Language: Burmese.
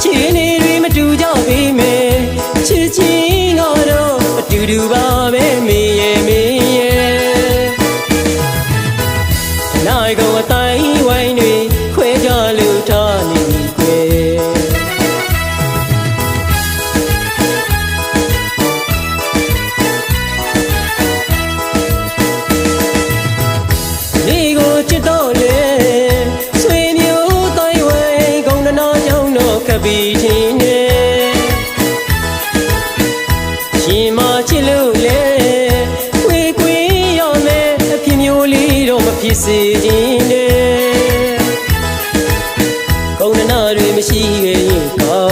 အခြေအနေတွေမတူကြပေမဲ့ချစ်ချင်းကတော့အတူတူပါပဲမေရဲ့မေရဲ့နိုင်ကုန်အတိုင်းဝိုင်းတွေခွဲကြလို့ထားနေပြီကွယ်နေကိုချစ်တော့လေဆွေမျိုးတိုင်းဝိုင်းကုန်တနာကြောင့်တော့ခပ်ပြီးချင်းနဲ့ရှင်မချစ်လို့လေခွေခွေရမယ်အဖြစ်မျိုးလေးတော့မဖြစ်စေခြင်းနဲ့ကုန်တနာတွေမရှိခဲ့ရင်ကော